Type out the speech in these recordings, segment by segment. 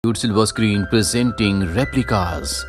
Silver screen presenting replicas.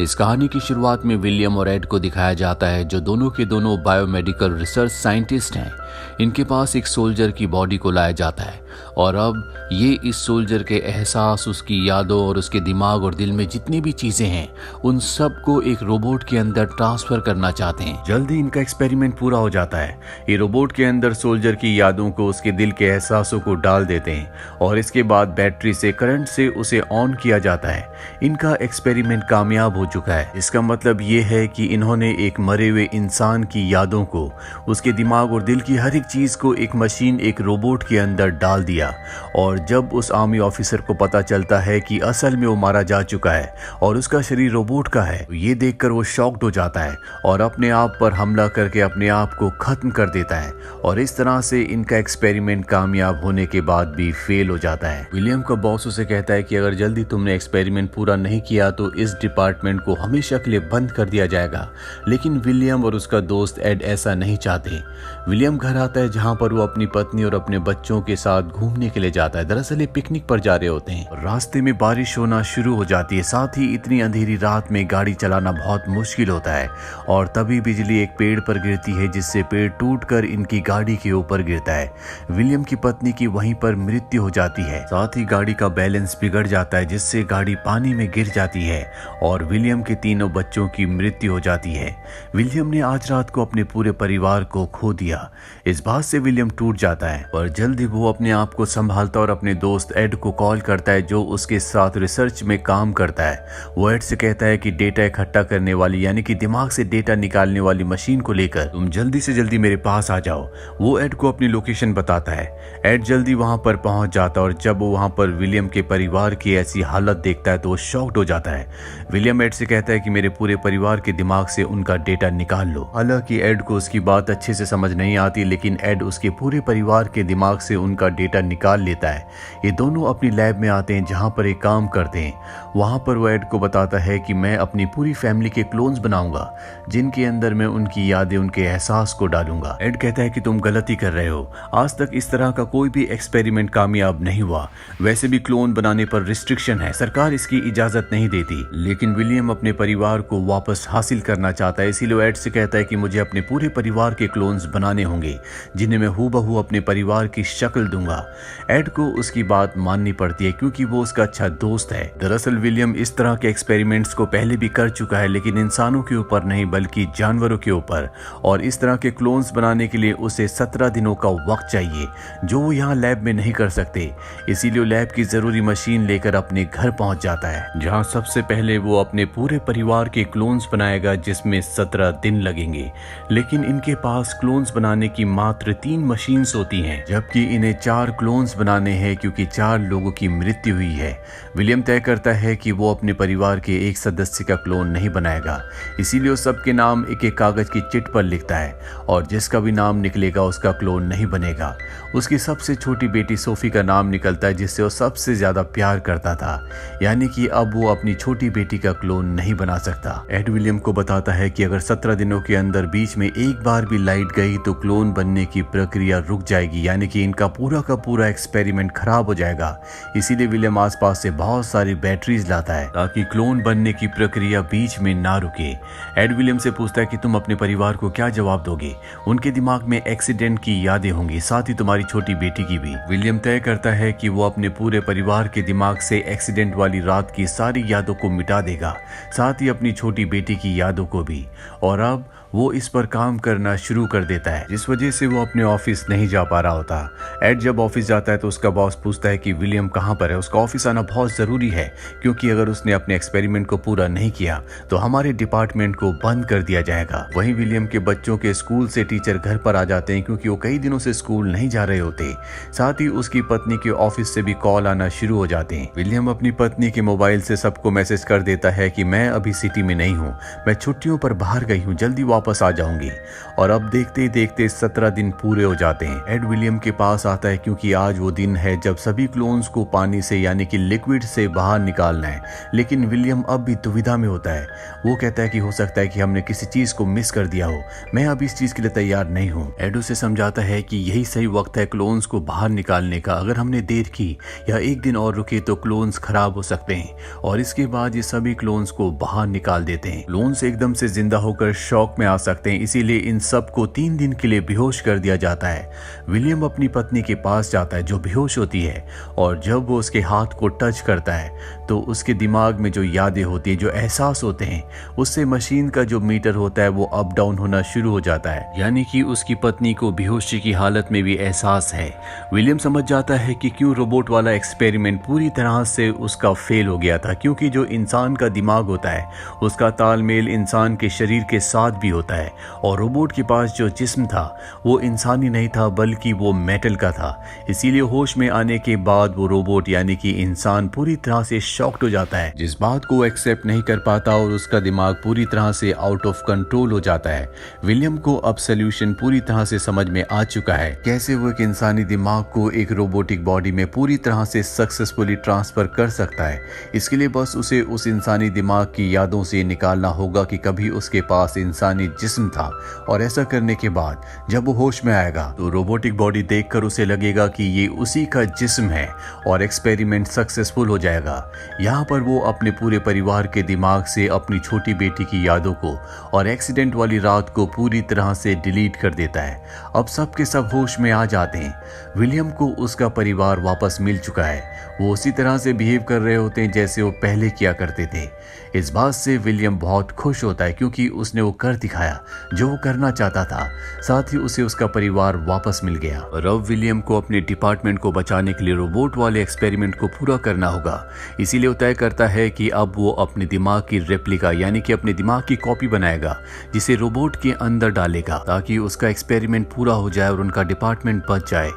इस कहानी की शुरुआत में विलियम और एड को दिखाया जाता है, जो दोनों के दोनों बायोमेडिकल रिसर्च साइंटिस्ट हैं। इनके पास एक सोल्जर की बॉडी को लाया जाता है और अब ये इस सोल्जर के एहसास, उसकी यादों और उसके दिमाग और दिल में जितनी भी चीजें हैं उन सब को एक रोबोट के अंदर ट्रांसफर करना चाहते हैं। जल्दी इनका एक्सपेरिमेंट पूरा हो जाता है। ये रोबोट के अंदर सोल्जर की यादों को, उसके दिल के एहसासों को डाल देते हैं और इसके बाद बैटरी से, करंट से उसे ऑन किया जाता है। इनका एक्सपेरिमेंट कामयाब हो चुका है। इसका मतलब ये है कि इन्होंने एक मरे हुए इंसान की यादों को, उसके दिमाग और दिल की हर एक चीज को एक मशीन, एक रोबोट के अंदर डाल दिया। और जब उस आर्मी ऑफिसर को पता चलता है कि असल में वो मारा जा चुका है और उसका शरीर रोबोट का है, तो ये देखकर वो शॉक्ड हो जाता है और अपने आप पर हमला करके अपने आप को खत्म कर देता है। और इस तरह से इनका एक्सपेरिमेंट कामयाब होने के बाद भी फेल हो जाता है। विलियम का बॉस उसे कहता है कि अगर जल्दी तुमने एक्सपेरिमेंट पूरा नहीं किया तो इस डिपार्टमेंट को हमेशा के लिए बंद कर दिया जाएगा। लेकिन विलियम और उसका दोस्त एड ऐसा नहीं चाहते। विलियम घर आता है जहां पर वो अपनी पत्नी और अपने बच्चों के साथ घूमने के लिए जाता है। दरअसल ये पिकनिक पर जा रहे होते हैं। रास्ते में बारिश होना शुरू हो जाती है। साथ ही इतनी अंधेरी रात में गाड़ी चलाना बहुत मुश्किल होता है और तभी बिजली एक पेड़ पर गिरती है, जिससे पेड़ टूटकर इनकी गाड़ी के ऊपर गिरता है। विलियम की पत्नी की वहीं पर मृत्यु हो जाती है। साथ ही गाड़ी का बैलेंस बिगड़ जाता है, जिससे गाड़ी पानी में गिर जाती है और विलियम के तीनों बच्चों की मृत्यु हो जाती है। विलियम ने आज रात को अपने पूरे परिवार को खो दिया। इस बात से विलियम टूट जाता है और जल्दी वो अपने आप को संभालता और अपने दोस्त एड को कॉल करता है, जो उसके साथ रिसर्च में काम करता है। वो एड से कहता है कि डेटा इकट्ठा करने वाली, यानी कि दिमाग से डेटा निकालने वाली मशीन को लेकर तुम जल्दी से जल्दी मेरे पास आ जाओ। वो एड को अपनी लोकेशन बताता है। एड जल्दी वहां पर पहुंच जाता और जब वो वहां पर विलियम के परिवार की ऐसी हालत देखता है तो वो शॉक्ड हो जाता है। विलियम एड से कहता है कि मेरे पूरे परिवार के दिमाग से उनका डेटा निकाल लो। हालांकि एड को उसकी बात अच्छे से समझ नहीं आती, लेकिन एड उसके पूरे परिवार के दिमाग से उनका डेटा निकाल लेता है। ये दोनों अपनी लैब में आते हैं जहां पर एक काम करते हैं। वहां पर वो एड को बताता है कि मैं अपनी पूरी फैमिली के क्लोन्स बनाऊंगा, जिनके अंदर मैं उनकी यादें, उनके एहसास को डालूंगा। एड कहता है कि तुम गलती कर रहे हो। आज तक इस तरह का कोई भी एक्सपेरिमेंट कामयाब नहीं हुआ। वैसे भी क्लोन बनाने पर रिस्ट्रिक्शन है, सरकार इसकी इजाजत नहीं देती। लेकिन विलियम अपने परिवार को वापस हासिल करना चाहता है, इसीलिए एड से कहता है कि मुझे अपने पूरे परिवार के क्लोन्स बनाने होंगे, जिन्हें मैं हूबहू अपने परिवार की शक्ल दूंगा। एड को उसकी बात माननी पड़ती है क्योंकि वो उसका अच्छा दोस्त है। दरअसल विलियम इस तरह के एक्सपेरिमेंट्स को पहले भी कर चुका है, लेकिन इंसानों के ऊपर नहीं बल्कि जानवरों के ऊपर। और इस तरह के क्लोन्स बनाने के लिए उसे 17 दिनों का वक्त चाहिए, जो वो यहाँ लैब में नहीं कर सकते। इसीलिए लैब की जरूरी मशीन लेकर अपने घर पहुंच जाता है, जहाँ सबसे पहले वो अपने पूरे परिवार के क्लोन्स बनाएगा, जिसमें 17 दिन लगेंगे। लेकिन इनके पास क्लोन्स बनाने की मात्र 3 मशीन्स होती हैं, जबकि इन्हें 4 क्लोन्स बनाने हैं क्योंकि 4 लोगों की मृत्यु हुई है। विलियम तय करता है कि वो अपने परिवार के एक सदस्य का क्लोन नहीं बनाएगा, इसीलिए वो सबके नाम एक एक कागज की चिट पर लिखता है और जिसका भी नाम निकलेगा उसका क्लोन नहीं बनेगा। उसकी सबसे छोटी बेटी सोफी का नाम निकलता है, जिससे वो सबसे ज्यादा प्यार करता था, यानी कि अब वो अपनी छोटी बेटी का क्लोन नहीं बना सकता। एड विलियम को बताता है कि अगर 17 दिनों के अंदर बीच में एक बार भी लाइट गई तो क्लोन बनने की प्रक्रिया रुक जाएगी, यानी कि इनका पूरा का पूरा एक्सपेरिमेंट खराब हो जाएगा। इसीलिए विलियम आसपास से बहुत सारी बैटरीज लाता है ताकि क्लोन बनने की प्रक्रिया बीच में ना रुके। एड विलियम से पूछता है कि तुम अपने परिवार को क्या जवाब दोगे। उनके दिमाग में एक्सीडेंट की यादें होंगी, साथ ही तुम्हारी छोटी बेटी की भी। विलियम तय करता है कि वो अपने पूरे परिवार के दिमाग से एक्सीडेंट वाली रात की सारी यादों को मिटा देगा, साथ ही अपनी छोटी बेटी की यादों को भी। और अब वो इस पर काम करना शुरू कर देता है, जिस वजह से वो अपने ऑफिस नहीं जा पा रहा होता। एड जब ऑफिस जाता है तो उसका बॉस पूछता है कि विलियम कहाँ पर है। उसका ऑफिस आना बहुत जरूरी है, क्योंकि अगर उसने अपने एक्सपेरिमेंट को पूरा नहीं किया तो हमारे डिपार्टमेंट को बंद कर दिया जाएगा। वहीं विलियम के बच्चों के स्कूल से टीचर घर पर आ जाते हैं, क्योंकि वो कई दिनों से स्कूल नहीं जा रहे होते। साथ ही उसकी पत्नी के ऑफिस से भी कॉल आना शुरू हो जाते हैं। विलियम अपनी पत्नी के मोबाइल से सबको मैसेज कर देता है कि मैं अभी सिटी में नहीं हूँ, मैं छुट्टियों पर बाहर गई हूँ, जल्दी वापस वापस आ जाऊंगी। और अब देखते ही देखते 17 दिन पूरे हो जाते हैं। एड विलियम के पास आता है क्योंकि आज वो दिन है जब सभी क्लोन्स को पानी से यानी कि लिक्विड से बाहर निकालना है। लेकिन विलियम अब भी दुविधा में होता है। वो कहता है कि हो सकता है कि हमने किसी चीज को मिस कर दिया हो, मैं अब इस चीज के लिए तैयार नहीं हूँ। एड उसे समझाता है कि यही सही वक्त है क्लोन्स को बाहर निकालने का। अगर हमने देर की या एक दिन और रुके तो क्लोन्स खराब हो सकते हैं। और इसके बाद ये सभी क्लोन्स को बाहर निकाल देते हैं। क्लोन्स एकदम से जिंदा होकर शॉक में आ सकते हैं, इसीलिए इन सबको 3 दिन के लिए बेहोश कर दिया जाता है। विलियम अपनी पत्नी के पास जाता है जो बेहोश होती है, और जब वो उसके हाथ को टच करता है तो उसके दिमाग में जो यादें होती है, जो एहसास होते हैं, उससे मशीन का जो मीटर होता है वो अप डाउन होना शुरू हो जाता है। यानी कि उसकी पत्नी को बेहोशी की हालत में भी एहसास है। विलियम समझ जाता है कि क्यों रोबोट वाला एक्सपेरिमेंट पूरी तरह से उसका फेल हो गया था, क्योंकि जो इंसान का दिमाग होता है उसका तालमेल इंसान के शरीर के साथ भी होता है, और रोबोट के पास जो जिस्म था वो इंसानी नहीं था बल्कि वो मेटल का था। इसीलिए होश में आने के बाद वो रोबोट यानी कि इंसान पूरी तरह से शॉक्ड हो जाता है, जिस बात को एक्सेप्ट नहीं कर पाता, और उसका दिमाग पूरी तरह से आउट ऑफ कंट्रोल हो जाता है। विलियम को अब सोल्यूशन पूरी तरह से समझ में आ चुका है, कैसे वो एक इंसानी दिमाग को एक रोबोटिक बॉडी में पूरी तरह से सक्सेसफुली ट्रांसफर कर सकता है। इसके लिए बस उसे उस इंसानी दिमाग की यादों से निकालना होगा कि कभी उसके पास इंसानी जिस्म था, और ऐसा करने के बाद जब वो होश में आएगा तो रोबोटिक बॉडी देखकर उसे लगेगा कि ये उसी का जिस्म है, और एक्सपेरिमेंट सक्सेसफुल हो जाएगा। यहाँ पर वो अपने पूरे परिवार के दिमाग से अपनी छोटी बेटी की यादों को और एक्सीडेंट वाली रात को पूरी तरह से डिलीट कर देता है। अब सब के सब होश में आ जाते हैं। विलियम को उसका परिवार वापस मिल चुका है। वो उसी तरह से बिहेव कर रहे होते हैं जैसे वो पहले किया करते थे। इस बात से विलियम बहुत खुश होता है क्योंकि उसने वो कर दिखाया जो वो करना चाहता था। साथ ही उसे उसका परिवार वापस मिल गया। और अब विलियम को अपने डिपार्टमेंट को बचाने के लिए रोबोट वाले एक्सपेरिमेंट को पूरा करना होगा। इसीलिए वो तय करता है कि अब वो अपने दिमाग की रेप्लिका यानी कि अपने दिमाग की कॉपी बनाएगा, जिसे रोबोट के अंदर डालेगा ताकि उसका एक्सपेरिमेंट पूरा हो जाए और उनका डिपार्टमेंट बच जाए।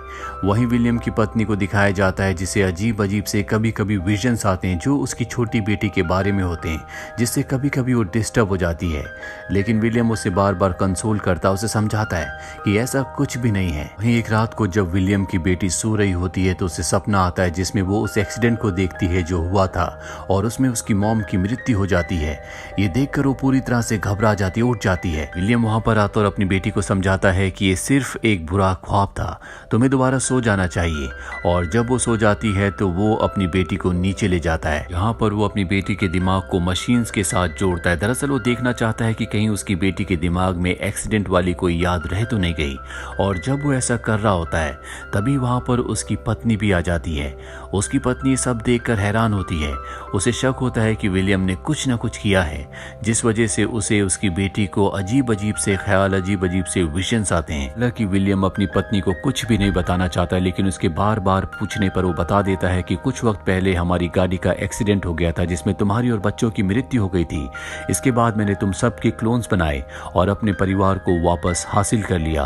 वहीं विलियम की पत्नी को दिखाया जाता है जिसे अजीब अजीब से कभी कभी विजन्स आते हैं जो उसकी छोटी बेटी के बारे में होते हैं, जिससे कभी कभी वो डिस्टर्ब हो जाती है। लेकिन विलियम उसे बार बार कंसोल करता, उसे समझाता है कि ऐसा कुछ भी नहीं है। वहीं एक रात को जब विलियम की बेटी सो रही होती है तो उसे सपना आता है जिसमें वो उस एक्सीडेंट को देखती है जो हुआ था, और उसमें उसकी मॉम की मृत्यु हो जाती है। ये देखकर वो पूरी तरह से घबरा जाती है, उठ जाती है। विलियम वहां पर आता और अपनी बेटी को समझाता है कि ये सिर्फ एक बुरा ख्वाब था, तुम्हें दोबारा सो जाना चाहिए। और जब वो सो जाती है तो वो अपनी बेटी को नीचे ले जाता है। यहाँ पर वो अपनी बेटी के दिमाग को मशीन्स के साथ जोड़ता है। दरअसल वो देखना चाहता है कि कहीं उसकी बेटी के दिमाग में एक्सीडेंट वाली कोई याद रह तो नहीं गई। और जब वो ऐसा कर रहा होता है तभी वहां पर उसकी पत्नी भी आ जाती है। उसकी पत्नी सब देखकर हैरान होती है। उसे शक होता है कि विलियम ने कुछ न कुछ किया है जिस वजह से उसे उसकी बेटी को अजीब अजीब से ख्याल, अजीब अजीब से विजन्स आते हैं। हालांकि विलियम अपनी पत्नी को कुछ भी नहीं बताना चाहता, लेकिन उसके बार बार पूछने पर वो बता देता है कि कुछ वक्त पहले हमारी गाड़ी का एक्सीडेंट हो गया था जिसमें तुम्हारी और बच्चों की मृत्यु हो गई थी। इसके बाद मैंने तुम सबके क्लोन्स बनाए और अपने परिवार को वापस हासिल कर लिया।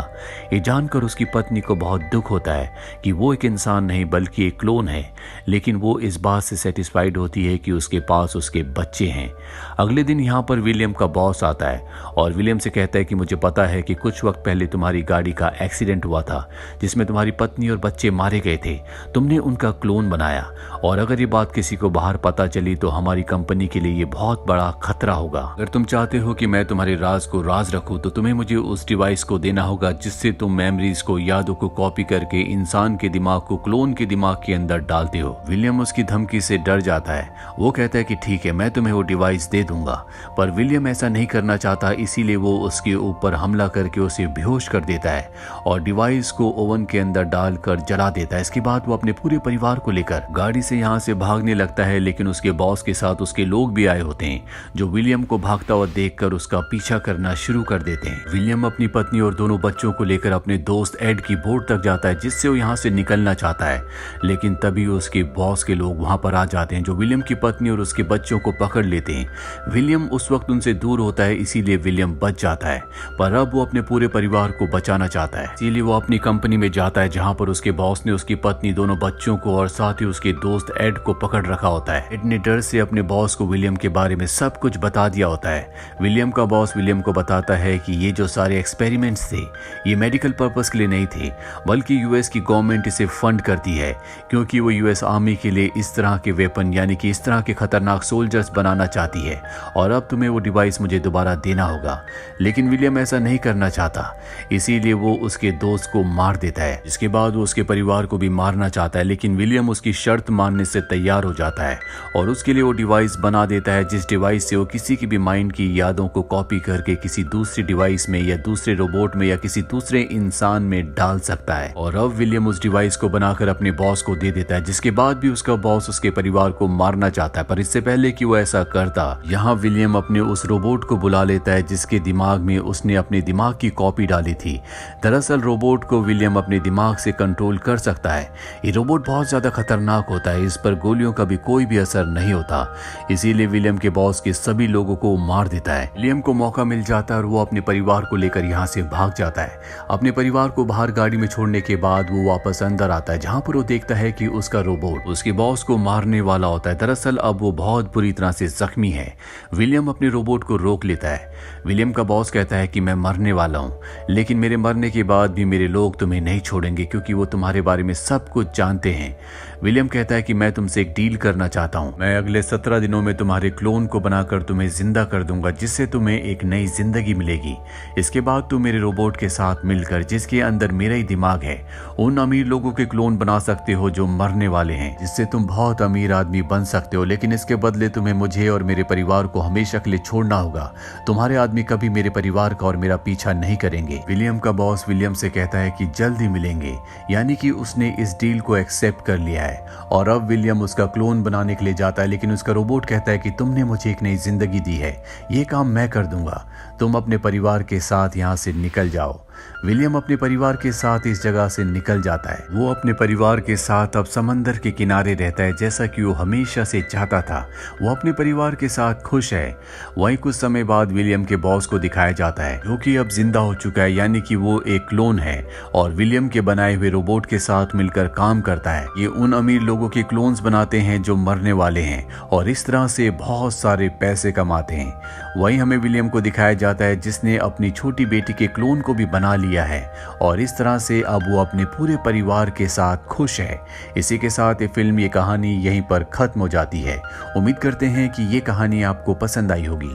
ये जानकर उसकी पत्नी को बहुत दुख होता है कि वो एक इंसान नहीं बल्कि एक क्लोन है, लेकिन वो इस बात से सेटिस्फाइड होती है कि उसके पास उसके बच्चे हैं। अगले दिन यहाँ पर विलियम का बॉस आता है और विलियम से कहता है कि मुझे पता है कि कुछ वक्त पहले तुम्हारी गाड़ी का एक्सीडेंट हुआ था जिसमें तुम्हारी पत्नी और बच्चे मारे गए थे। तुमने उनका क्लोन बनाया, और अगर ये बात किसी को बाहर पता चली तो हमारी कंपनी के लिए ये बहुत बड़ा खतरा होगा। अगर तुम चाहते हो कि मैं तुम्हारे राज को राज रखूं तो तुम्हें मुझे उस डिवाइस को देना होगा जिससे तुम मेमोरीज को, यादों को कॉपी करके इंसान के दिमाग को क्लोन के दिमाग के अंदर डालते हो। विलियम उसकी धमकी से डर जाता है। वो कहता है कि ठीक है, मैं तुम्हें वो डिवाइस दे दूंगा, पर विलियम ऐसा नहीं करना चाहता, इसीलिए वो उसके ऊपर हमला करके उसे बेहोश कर देता है और डिवाइस को ओवन के अंदर डालकर जला देता है। इसके बाद वो अपने पूरे परिवार को लेकर गाड़ी से यहाँ से भागने लगता है, लेकिन उसके बॉस के साथ उसके लोग भी आए होते हैं जो विलियम को भागता हुआ देखकर उसका पीछा करना शुरू कर देते हैं। विलियम अपनी पत्नी और दोनों बच्चों को लेकर अपने दोस्त एड की बोट तक जाता है जिससे वो यहाँ से निकलना चाहता है, लेकिन तभी उसके बॉस के लोग वहां पर आ जाते हैं जो विलियम की पत्नी और उसके बच्चों को पकड़ लेते हैं। विलियम उस वक्त उनसे दूर होता है, इसीलिए विलियम बच जाता है, पर अब वो अपने पूरे परिवार को बचाना चाहता है। इसीलिए वो अपनी कंपनी में जाता है जहां पर उसके बॉस ने उसकी पत्नी, दोनों बच्चों को और साथ ही उसके दोस्त एड को पकड़ रखा होता है। एड ने डर से अपने बॉस को विलियम के बारे में सब कुछ बता दिया होता है। विलियम का बॉस विलियम को बताता है कि ये जो सारे एक्सपेरिमेंट्स थे ये मेडिकल पर्पस के लिए नहीं थे, बल्कि यूएस की गवर्नमेंट इसे फंड करती है क्योंकि वो यूएस आर्मी के लिए इस तरह के वेपन यानी कि इस तरह के खतरनाक सोल्जर्स बनाना चाहती है और अब तुम्हें वो डिवाइस मुझे दोबारा देना होगा। लेकिन विलियम ऐसा नहीं करना चाहता, इसीलिए वो उसके दोस्त को मार देता है। इसके बाद वो उसके परिवार को भी मारना चाहता है, लेकिन विलियम उसकी शर्त मानने से तैयार हो जाता है और उसके लिए वो डिवाइस बना देता है जिस डिवाइस से वो किसी की भी माइंड की यादों को कॉपी करके किसी दूसरी डिवाइस में या दूसरे रोबोट में या किसी दूसरे इंसान में डाल सकता है। और अब विलियम उस डिवाइस को बनाकर अपने बॉस को दे देता है, जिसके बाद भी उसका बॉस उसके परिवार को मारना चाहता है। पर इससे पहले कि वो ऐसा करता, यहाँ विलियम अपने उस रोबोट को बुला लेता है जिसके दिमाग में उसने अपने दिमाग की कॉपी डाली थी। दरअसल रोबोट को विलियम अपने दिमाग से कंट्रोल कर सकता है। ये रोबोट बहुत ज्यादा खतरनाक होता है, इस पर गोलियों का भी कोई भी असर नहीं होता, इसीलिए विलियम के बॉस के सभी लोगों को मार देता है। विलियम को मौका मिल जाता है और वो अपने परिवार को लेकर यहाँ से भाग जाता है। अपने परिवार को बाहर गाड़ी में छोड़ने के बाद वो वापस अंदर आता है, जहाँ पर वो देखता है कि उसका रोबोट उसके बॉस को मारने वाला होता है। दरअसल अब वो बहुत बुरी तरह से जख्मी है। विलियम अपने रोबोट को रोक लेता है। विलियम का बॉस कहता है कि मैं मरने वाला हूँ, लेकिन मेरे मरने के बाद भी मेरे लोग तुम्हें नहीं छोड़ेंगे क्योंकि वो तुम्हारे बारे में सब कुछ जानते हैं। विलियम कहता है कि मैं तुमसे एक डील करना चाहता हूँ, मैं अगले 17 दिनों में तुम्हारे क्लोन को बनाकर तुम्हें जिंदा कर दूंगा, जिससे तुम्हें एक नई जिंदगी मिलेगी। इसके बाद तुम मेरे रोबोट के साथ मिलकर, जिसके अंदर मेरा ही दिमाग है, उन अमीर लोगों के क्लोन बना सकते हो जो मरने वाले हैं, जिससे तुम बहुत अमीर आदमी बन सकते हो। लेकिन इसके बदले तुम्हें मुझे और मेरे परिवार को हमेशा के लिए छोड़ना होगा। तुम्हारे आदमी कभी मेरे परिवार का और मेरा पीछा नहीं करेंगे। विलियम का बॉस विलियम से कहता है कि जल्दी मिलेंगे, यानी कि उसने इस डील को एक्सेप्ट कर लिया है। और अब विलियम उसका क्लोन बनाने के लिए जाता है, लेकिन उसका रोबोट कहता है कि तुमने मुझे एक नई जिंदगी दी है, ये काम मैं कर दूंगा, तुम अपने परिवार के साथ यहाँ से निकल जाओ। विलियम अपने परिवार के साथ इस जगह से निकल जाता है। वो अपने परिवार के साथ अब समंदर के किनारे रहता है, जैसा कि वो हमेशा से चाहता था। वो अपने परिवार के साथ खुश है। वहीं कुछ समय बाद विलियम के बॉस को दिखाया जाता है, जो कि अब जिंदा हो चुका है, यानी कि वो एक क्लोन है और विलियम के बनाए हुए रोबोट के साथ मिलकर काम करता है। ये उन अमीर लोगों के क्लोन्स बनाते हैं जो मरने वाले हैं और इस तरह से बहुत सारे पैसे कमाते हैं। वहीं हमें विलियम को दिखाया जाता है जिसने अपनी छोटी बेटी के क्लोन को भी बना लिया है और इस तरह से अब वो अपने पूरे परिवार के साथ खुश है। इसी के साथ ये फिल्म, ये कहानी यहीं पर खत्म हो जाती है। उम्मीद करते हैं कि ये कहानी आपको पसंद आई होगी।